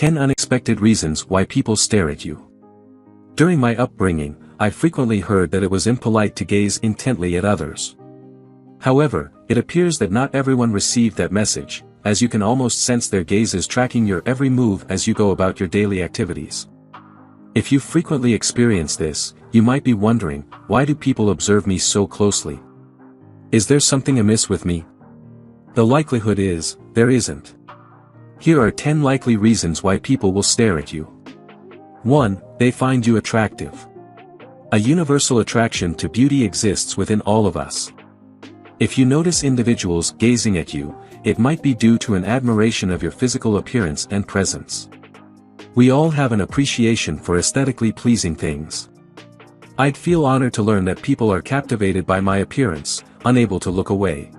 10 Unexpected Reasons Why People Stare at You. During my upbringing, I frequently heard that it was impolite to gaze intently at others. However, it appears that not everyone received that message, as you can almost sense their gazes tracking your every move as you go about your daily activities. If you frequently experience this, you might be wondering, why do people observe me so closely? Is there something amiss with me? The likelihood is, there isn't. Here are 10 likely reasons why people will stare at you. 1. They find you attractive. A universal attraction to beauty exists within all of us. If you notice individuals gazing at you, it might be due to an admiration of your physical appearance and presence. We all have an appreciation for aesthetically pleasing things. I'd feel honored to learn that people are captivated by my appearance, unable to look away.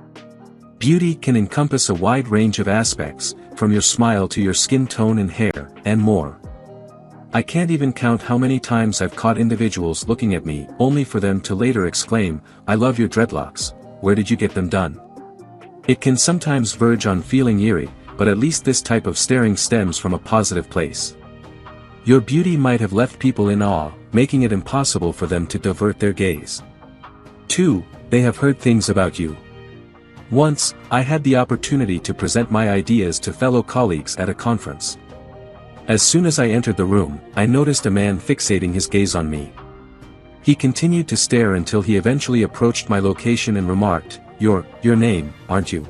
Beauty can encompass a wide range of aspects, from your smile to your skin tone and hair, and more. I can't even count how many times I've caught individuals looking at me only for them to later exclaim, "I love your dreadlocks, where did you get them done?" It can sometimes verge on feeling eerie, but at least this type of staring stems from a positive place. Your beauty might have left people in awe, making it impossible for them to divert their gaze. 2. They have heard things about you. Once, I had the opportunity to present my ideas to fellow colleagues at a conference. As soon as I entered the room, I noticed a man fixating his gaze on me. He continued to stare until he eventually approached my location and remarked, your name, aren't you?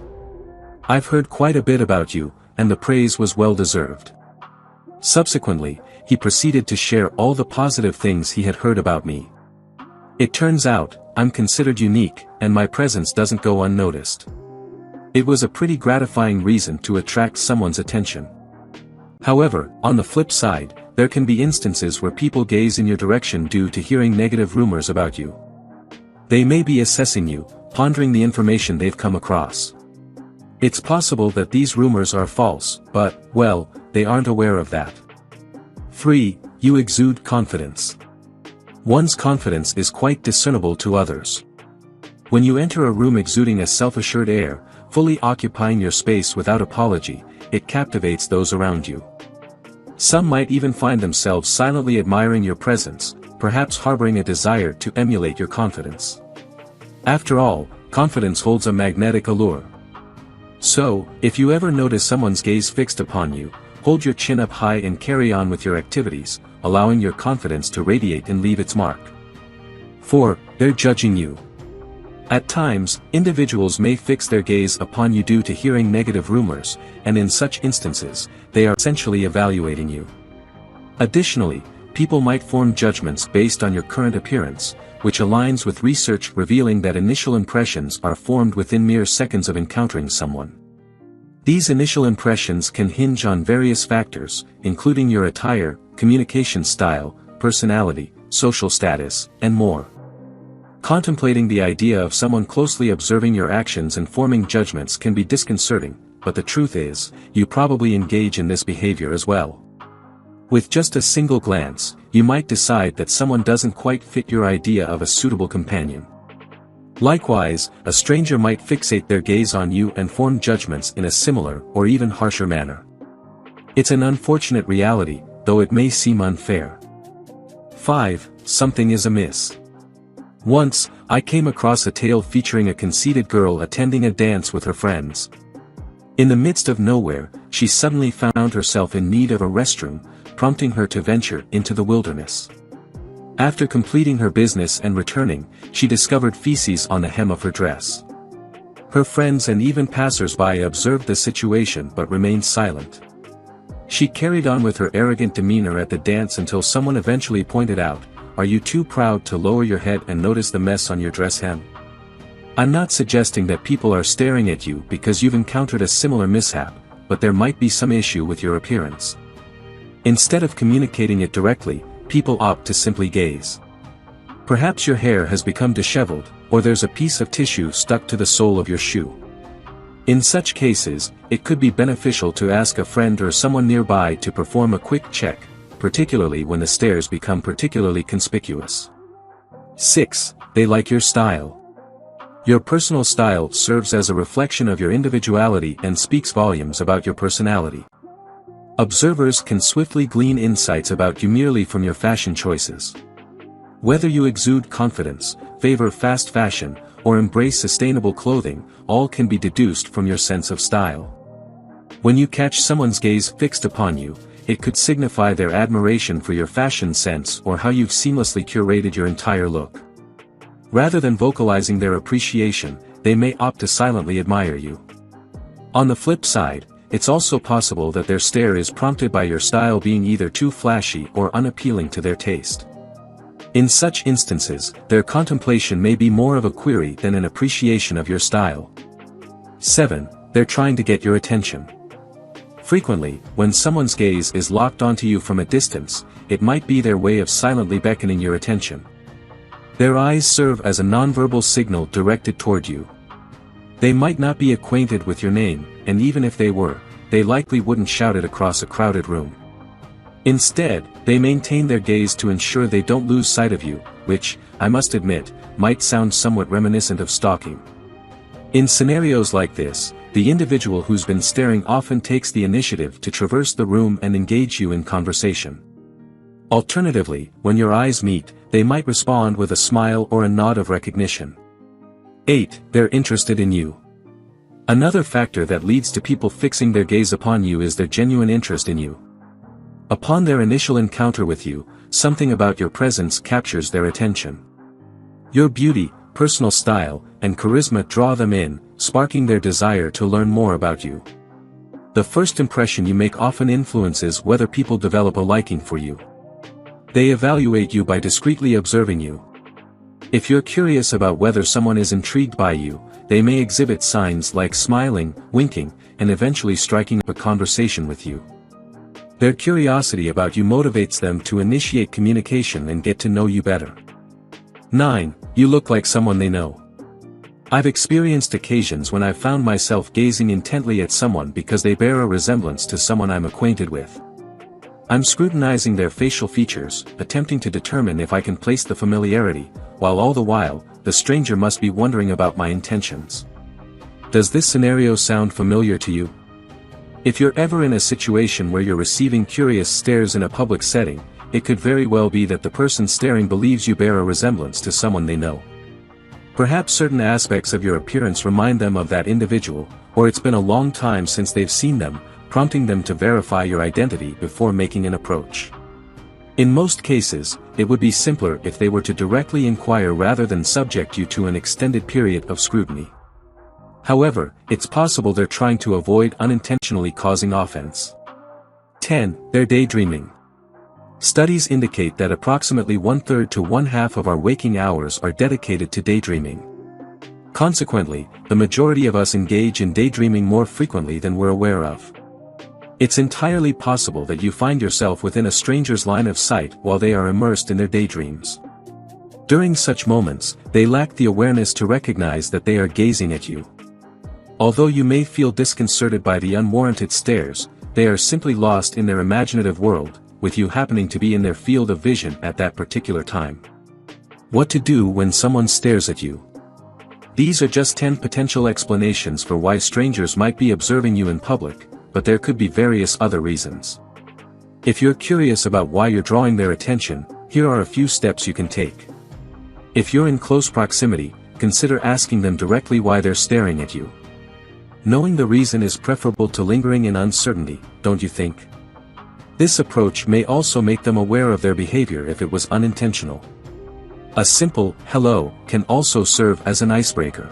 I've heard quite a bit about you, and the praise was well deserved." Subsequently, he proceeded to share all the positive things he had heard about me. It turns out, I'm considered unique, and my presence doesn't go unnoticed. It was a pretty gratifying reason to attract someone's attention. However, on the flip side, there can be instances where people gaze in your direction due to hearing negative rumors about you. They may be assessing you, pondering the information they've come across. It's possible that these rumors are false, but, well, they aren't aware of that. 3. You exude confidence. One's confidence is quite discernible to others. When you enter a room exuding a self-assured air, fully occupying your space without apology, it captivates those around you. Some might even find themselves silently admiring your presence, perhaps harboring a desire to emulate your confidence. After all, confidence holds a magnetic allure. So, if you ever notice someone's gaze fixed upon you, hold your chin up high and carry on with your activities, allowing your confidence to radiate and leave its mark. 4. They're judging you. At times, individuals may fix their gaze upon you due to hearing negative rumors, and in such instances, they are essentially evaluating you. Additionally, people might form judgments based on your current appearance, which aligns with research revealing that initial impressions are formed within mere seconds of encountering someone. These initial impressions can hinge on various factors, including your attire, communication style, personality, social status, and more. Contemplating the idea of someone closely observing your actions and forming judgments can be disconcerting, but the truth is, you probably engage in this behavior as well. With just a single glance, you might decide that someone doesn't quite fit your idea of a suitable companion. Likewise, a stranger might fixate their gaze on you and form judgments in a similar or even harsher manner. It's an unfortunate reality, though it may seem unfair. 5. Something is amiss. Once, I came across a tale featuring a conceited girl attending a dance with her friends. In the midst of nowhere, she suddenly found herself in need of a restroom, prompting her to venture into the wilderness. After completing her business and returning, she discovered feces on the hem of her dress. Her friends and even passers-by observed the situation but remained silent. She carried on with her arrogant demeanor at the dance until someone eventually pointed out, "Are you too proud to lower your head and notice the mess on your dress hem?" I'm not suggesting that people are staring at you because you've encountered a similar mishap, but there might be some issue with your appearance. Instead of communicating it directly, people opt to simply gaze. Perhaps your hair has become disheveled, or there's a piece of tissue stuck to the sole of your shoe. In such cases, it could be beneficial to ask a friend or someone nearby to perform a quick check, particularly when the stares become particularly conspicuous. 6. They like your style. Your personal style serves as a reflection of your individuality and speaks volumes about your personality. Observers can swiftly glean insights about you merely from your fashion choices. Whether you exude confidence, favor fast fashion, or embrace sustainable clothing, all can be deduced from your sense of style. When you catch someone's gaze fixed upon you, it could signify their admiration for your fashion sense or how you've seamlessly curated your entire look. Rather than vocalizing their appreciation, they may opt to silently admire you. On the flip side, it's also possible that their stare is prompted by your style being either too flashy or unappealing to their taste. In such instances, their contemplation may be more of a query than an appreciation of your style. 7. They're trying to get your attention. Frequently, when someone's gaze is locked onto you from a distance, it might be their way of silently beckoning your attention. Their eyes serve as a nonverbal signal directed toward you. They might not be acquainted with your name, and even if they were, they likely wouldn't shout it across a crowded room. Instead, they maintain their gaze to ensure they don't lose sight of you, which, I must admit, might sound somewhat reminiscent of stalking. In scenarios like this, the individual who's been staring often takes the initiative to traverse the room and engage you in conversation. Alternatively, when your eyes meet, they might respond with a smile or a nod of recognition. 8. They're interested in you. Another factor that leads to people fixing their gaze upon you is their genuine interest in you. Upon their initial encounter with you, something about your presence captures their attention. Your beauty, personal style, and charisma draw them in, sparking their desire to learn more about you. The first impression you make often influences whether people develop a liking for you. They evaluate you by discreetly observing you. If you're curious about whether someone is intrigued by you, they may exhibit signs like smiling, winking, and eventually striking up a conversation with you. Their curiosity about you motivates them to initiate communication and get to know you better. 9. You look like someone they know. I've experienced occasions when I've found myself gazing intently at someone because they bear a resemblance to someone I'm acquainted with. I'm scrutinizing their facial features, attempting to determine if I can place the familiarity, while all the while, the stranger must be wondering about my intentions. Does this scenario sound familiar to you? If you're ever in a situation where you're receiving curious stares in a public setting, it could very well be that the person staring believes you bear a resemblance to someone they know. Perhaps certain aspects of your appearance remind them of that individual, or it's been a long time since they've seen them, prompting them to verify your identity before making an approach. In most cases, it would be simpler if they were to directly inquire rather than subject you to an extended period of scrutiny. However, it's possible they're trying to avoid unintentionally causing offense. 10. They're daydreaming. Studies indicate that approximately 1/3 to 1/2 of our waking hours are dedicated to daydreaming. Consequently, the majority of us engage in daydreaming more frequently than we're aware of. It's entirely possible that you find yourself within a stranger's line of sight while they are immersed in their daydreams. During such moments, they lack the awareness to recognize that they are gazing at you. Although you may feel disconcerted by the unwarranted stares, they are simply lost in their imaginative world, with you happening to be in their field of vision at that particular time. What to do when someone stares at you? These are just 10 potential explanations for why strangers might be observing you in public, but there could be various other reasons. If you're curious about why you're drawing their attention, here are a few steps you can take. If you're in close proximity, consider asking them directly why they're staring at you. Knowing the reason is preferable to lingering in uncertainty, don't you think? This approach may also make them aware of their behavior if it was unintentional. A simple "hello" can also serve as an icebreaker.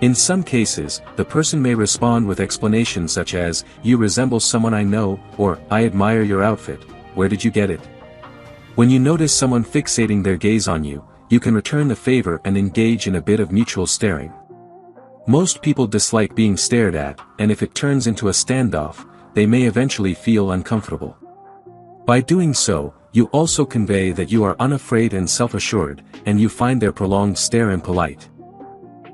In some cases, the person may respond with explanations such as, "You resemble someone I know," or "I admire your outfit, where did you get it?" When you notice someone fixating their gaze on you, you can return the favor and engage in a bit of mutual staring. Most people dislike being stared at, and if it turns into a standoff, they may eventually feel uncomfortable. By doing so, you also convey that you are unafraid and self-assured, and you find their prolonged stare impolite.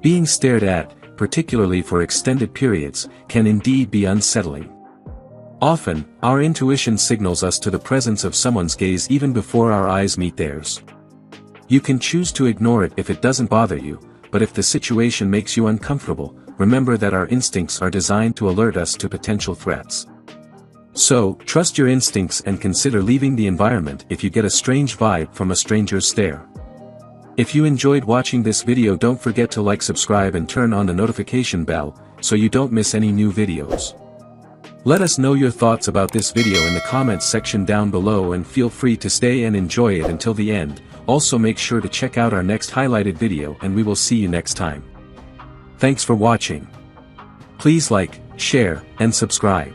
Being stared at, particularly for extended periods, can indeed be unsettling. Often, our intuition signals us to the presence of someone's gaze even before our eyes meet theirs. You can choose to ignore it if it doesn't bother you, but if the situation makes you uncomfortable, remember that our instincts are designed to alert us to potential threats. So, trust your instincts and consider leaving the environment if you get a strange vibe from a stranger's stare. If you enjoyed watching this video, don't forget to like, subscribe and turn on the notification bell, so you don't miss any new videos. Let us know your thoughts about this video in the comments section down below, and feel free to stay and enjoy it until the end. Also make sure to check out our next highlighted video, and we will see you next time. Thanks for watching. Please like, share, and subscribe.